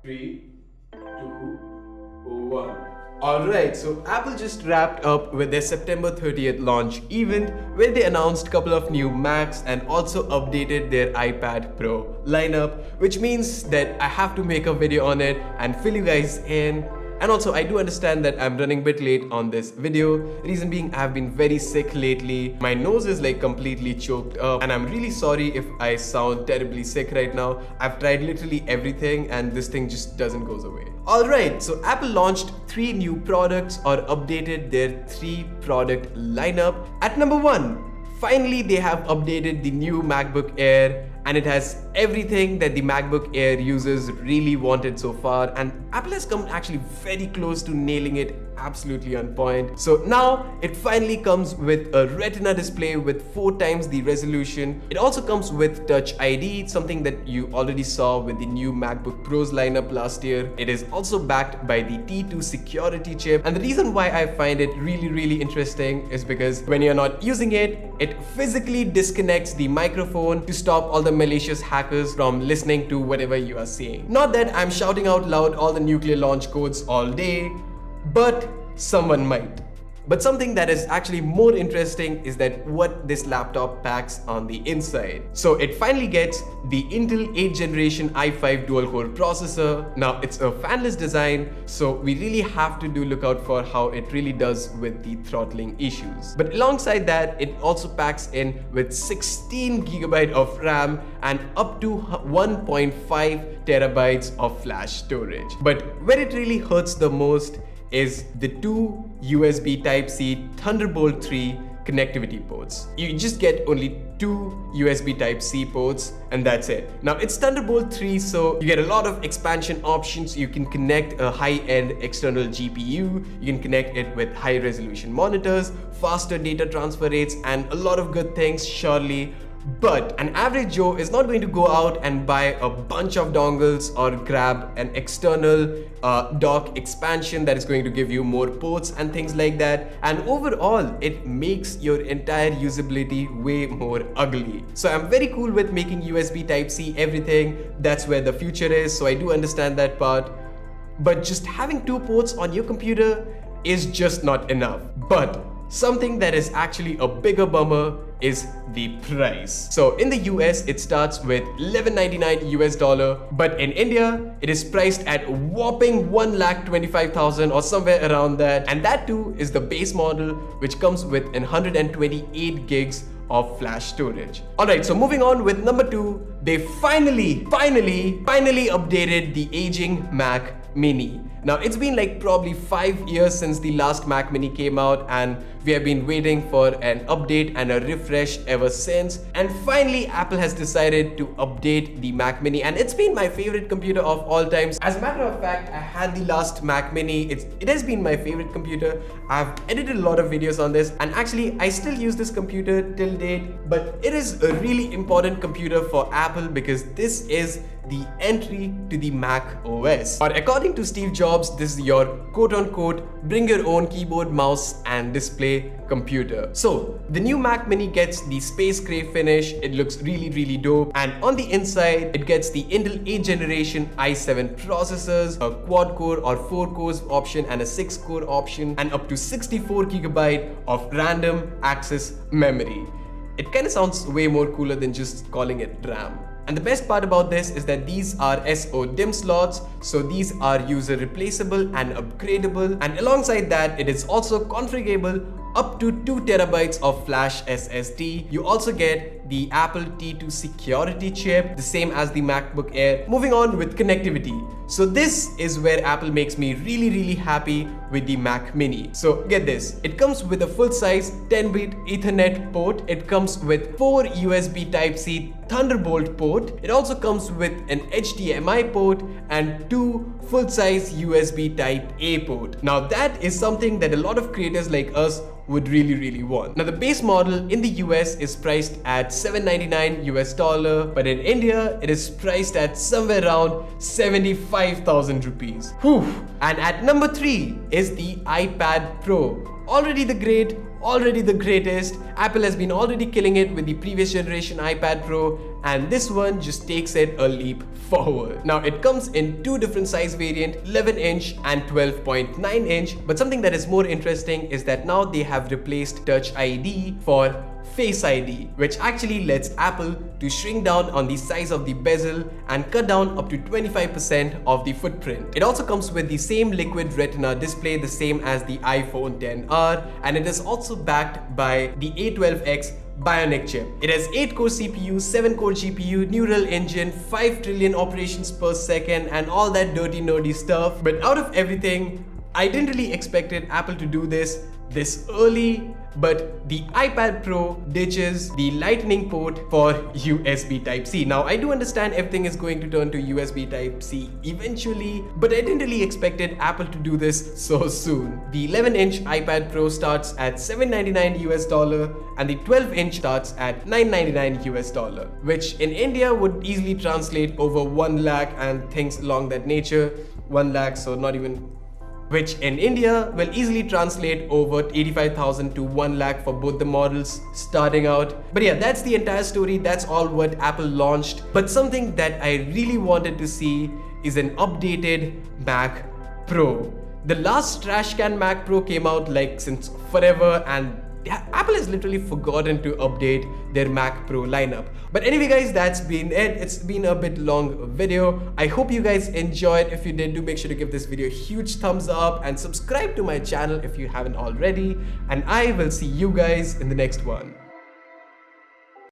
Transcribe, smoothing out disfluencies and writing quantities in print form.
3, 2, 1. Alright, so Apple just wrapped up with their September 30th launch event where they announced a couple of new Macs and also updated their iPad Pro lineup, which means that I have to make a video on it and fill you guys in. And also, I do understand that I'm running a bit late on this video. Reason being, I've been very sick lately. My nose is like completely choked up and I'm really sorry if I sound terribly sick right now. I've tried literally everything and this thing just doesn't go away. Alright, so Apple launched 3 new products or updated their 3 product lineup. At number 1, finally they have updated the new MacBook Air, and it has everything that the MacBook Air users really wanted so far, and Apple has come actually very close to nailing it absolutely on point. So now it finally comes with a Retina display with 4 times the resolution. It also comes with Touch ID, something that you already saw with the new MacBook Pros lineup last year. It is also backed by the T2 security chip, and the reason why I find it really interesting is because when you're not using it, it physically disconnects the microphone to stop all the malicious hackers from listening to whatever you are saying. Not that I'm shouting out loud all the nuclear launch codes all day, but someone might. But something that is actually more interesting is that what this laptop packs on the inside. So it finally gets the Intel 8th generation i5 dual-core processor. Now it's a fanless design, so we really have to look out for how it really does with the throttling issues. But alongside that, it also packs in with 16GB of RAM and up to 1.5 terabytes of flash storage. But where it really hurts the most is the 2 USB Type-C Thunderbolt 3 connectivity ports. You just get only 2 USB Type-C ports and that's it. Now it's Thunderbolt 3, so you get a lot of expansion options. You can connect a high-end external GPU, you can connect it with high-resolution monitors, faster data transfer rates, and a lot of good things surely. But an average Joe is not going to go out and buy a bunch of dongles or grab an external dock expansion that is going to give you more ports and things like that. And overall, it makes your entire usability way more ugly. So I'm very cool with making USB Type-C everything. That's where the future is, so I do understand that part. But just having 2 ports on your computer is just not enough. But something that is actually a bigger bummer is the price. So in the US, it starts with $1199 US, but in India, it is priced at whopping 1,25,000 or somewhere around that. And that too is the base model, which comes with 128 gigs of flash storage. Alright, so moving on with number 2, they finally updated the aging Mac Mini. Now it's been like probably 5 years since the last Mac Mini came out, and we have been waiting for an update and a refresh ever since. And finally Apple has decided to update the Mac Mini, and it's been my favorite computer of all times. As a matter of fact, I had the last Mac Mini. It has been my favorite computer. I've edited a lot of videos on this, and actually I still use this computer till date. But it is a really important computer for Apple because this is the entry to the Mac OS. Or according to Steve Jobs, this is your quote-unquote bring your own keyboard, mouse and display computer. So the new Mac Mini gets the space gray finish. It looks really dope, and on the inside it gets the Intel 8th generation i7 processors, a quad core or 4 cores option and a 6 core option, and up to 64GB of random access memory. It kind of sounds way more cooler than just calling it RAM. And the best part about this is that these are SO-DIMM slots, so these are user replaceable and upgradable. And alongside that, it is also configurable up to 2 terabytes of flash SSD. You also get the Apple T2 security chip, the same as the MacBook Air. Moving on with connectivity. So this is where Apple makes me really happy with the Mac Mini. So get this, it comes with a full-size 10-bit Ethernet port. It comes with 4 USB Type-C Thunderbolt port. It also comes with an HDMI port and 2 full-size USB Type-A port. Now that is something that a lot of creators like us would really want. Now the base model in the US is priced at $799 US, but in India it is priced at somewhere around 75,000 rupees. Whew. And at number 3 is the iPad Pro. Already the great, already the greatest. Apple has been already killing it with the previous generation iPad Pro, and this one just takes it a leap forward. Now it comes in two different size variants, 11-inch and 12.9-inch, but something that is more interesting is that now they have replaced Touch ID for Face ID, which actually lets Apple to shrink down on the size of the bezel and cut down up to 25% of the footprint. It also comes with the same liquid Retina display, the same as the iPhone XR, and it is also backed by the A12X Bionic chip. It has 8-core CPU, 7-core GPU, neural engine, 5 trillion operations per second, and all that dirty nerdy stuff. But out of everything, I didn't really expected Apple to do this early, but the iPad Pro ditches the lightning port for USB Type-C. Now I do understand everything is going to turn to USB Type-C eventually, but I didn't really expected Apple to do this so soon. The 11-inch iPad Pro starts at $799 and the 12-inch starts at $999, which in India would easily translate over 1 lakh and things along that nature. 1 lakh, so not even, which in India will easily translate over 85,000 to 1 lakh for both the models starting out. But yeah, that's the entire story. That's all what Apple launched. But something that I really wanted to see is an updated Mac Pro. The last trash can Mac Pro came out like since forever, and Apple has literally forgotten to update their Mac Pro lineup. But anyway guys, that's been it. It's been a bit long video. I hope you guys enjoyed. If you did, do make sure to give this video a huge thumbs up and subscribe to my channel if you haven't already. And I will see you guys in the next one.